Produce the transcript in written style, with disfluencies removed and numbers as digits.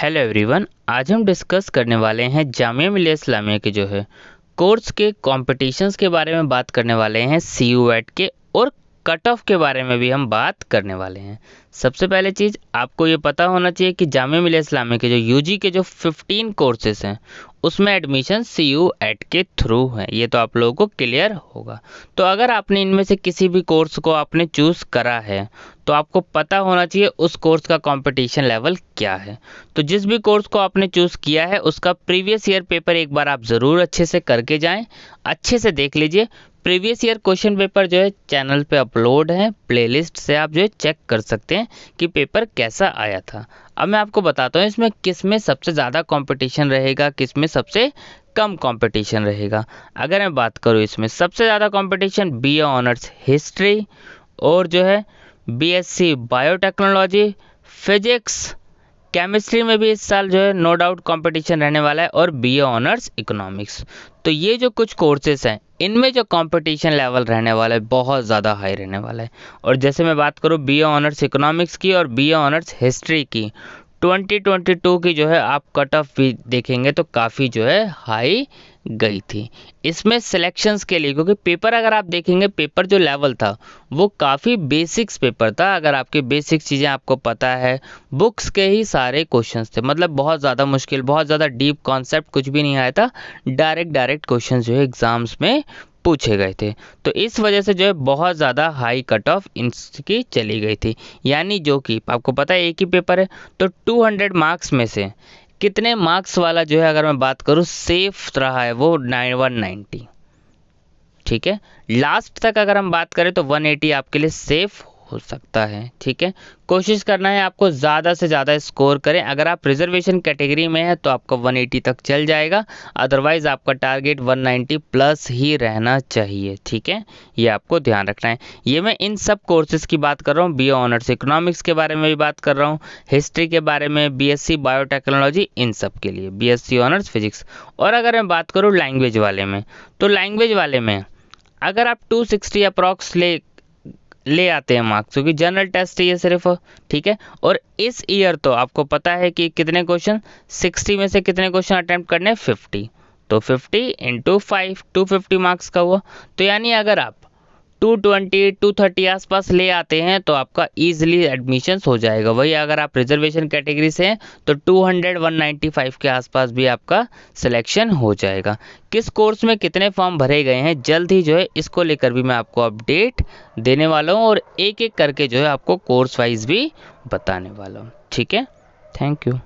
Hello everyone, आज हम discuss करने वाले हैं जामिया मिलिया इस्लामिया के जो है कोर्स के कॉम्पिटिशन्स के बारे में बात करने वाले हैं, CUET के और कट ऑफ के बारे में भी हम बात करने वाले हैं। सबसे पहले चीज़ आपको ये पता होना चाहिए कि जामिया मिलिया इस्लामिया के जो यूजी के जो 15 कोर्सेस हैं उसमें एडमिशन CUET के थ्रू है। ये तो आप लोगों को क्लियर होगा। तो अगर आपने इनमें से किसी भी कोर्स को आपने चूज़ करा है तो आपको पता होना चाहिए उस कोर्स का कंपटीशन लेवल क्या है। तो जिस भी कोर्स को आपने चूज़ किया है उसका प्रीवियस ईयर पेपर एक बार आप ज़रूर अच्छे से करके जाएं, अच्छे से देख लीजिए। प्रीवियस ईयर क्वेश्चन पेपर जो है चैनल पे अपलोड है, प्लेलिस्ट से आप जो है चेक कर सकते हैं कि पेपर कैसा आया था। अब मैं आपको बताता हूँ इसमें किस में सबसे ज़्यादा कंपटीशन रहेगा, किस में सबसे कम कंपटीशन रहेगा। अगर मैं बात करूँ इसमें सबसे ज़्यादा कंपटीशन BA ऑनर्स हिस्ट्री और जो है BSc बायोटेक्नोलॉजी, फिजिक्स, केमिस्ट्री में भी इस साल जो है नो डाउट कंपटीशन रहने वाला है और BA ऑनर्स इकोनॉमिक्स। तो ये जो कुछ कोर्सेस हैं इनमें जो कंपटीशन लेवल रहने वाला है बहुत ज़्यादा हाई रहने वाला है। और जैसे मैं बात करूँ BA ऑनर्स इकोनॉमिक्स की और BA ऑनर्स हिस्ट्री की 2022 की जो है आप कट ऑफ भी देखेंगे तो काफ़ी जो है हाई गई थी इसमें सिलेक्शंस के लिए, क्योंकि पेपर अगर आप देखेंगे पेपर जो लेवल था वो काफ़ी बेसिक्स पेपर था। अगर आपके बेसिक चीज़ें आपको पता है, बुक्स के ही सारे क्वेश्चंस थे, मतलब बहुत ज़्यादा मुश्किल, बहुत ज़्यादा डीप कॉन्सेप्ट कुछ भी नहीं आया था। डायरेक्ट क्वेश्चंस जो है एग्जाम्स में पूछे गए थे। तो इस वजह से जो है बहुत ज़्यादा हाई कट ऑफ इनकी चली गई थी। यानी जो कि आपको पता है एक ही पेपर है तो 200 मार्क्स में से कितने मार्क्स वाला जो है अगर मैं बात करूँ सेफ रहा है वो 190। ठीक है, लास्ट तक अगर हम बात करें तो 180 आपके लिए सेफ हो सकता है। ठीक है, कोशिश करना है आपको ज़्यादा से ज़्यादा स्कोर करें। अगर आप रिजर्वेशन कैटेगरी में है तो आपका 180 तक चल जाएगा, अदरवाइज़ आपका टारगेट 190 प्लस ही रहना चाहिए। ठीक है, ये आपको ध्यान रखना है। ये मैं इन सब कोर्सेज़ की बात कर रहा हूँ, BA ऑनर्स इकोनॉमिक्स के बारे में भी बात कर रहा हूँ, हिस्ट्री के बारे में, BSc बायोटेक्नोलॉजी, इन सब के लिए BSc ऑनर्स फिजिक्स। और अगर मैं बात करूँ लैंग्वेज वाले में तो लैंग्वेज वाले में अगर आप 260 अप्रॉक्स ले आते हैं मार्क्स, क्योंकि जनरल टेस्ट है ये सिर्फ, ठीक है। और इस ईयर तो आपको पता है कि कितने क्वेश्चन 60 में से कितने क्वेश्चन अटेम्प्ट करने हैं 50, तो 50 × 5 250 मार्क्स का हुआ। तो यानी अगर आप 220 230 आसपास ले आते हैं तो आपका ईजिली एडमिशन्स हो जाएगा। वही अगर आप रिजर्वेशन कैटेगरी से हैं तो 200 195 के आसपास भी आपका सिलेक्शन हो जाएगा। किस कोर्स में कितने फॉर्म भरे गए हैं जल्द ही जो है इसको लेकर भी मैं आपको अपडेट देने वाला हूँ और एक एक करके जो है आपको कोर्स वाइज भी बताने वाला हूँ। ठीक है, थैंक यू।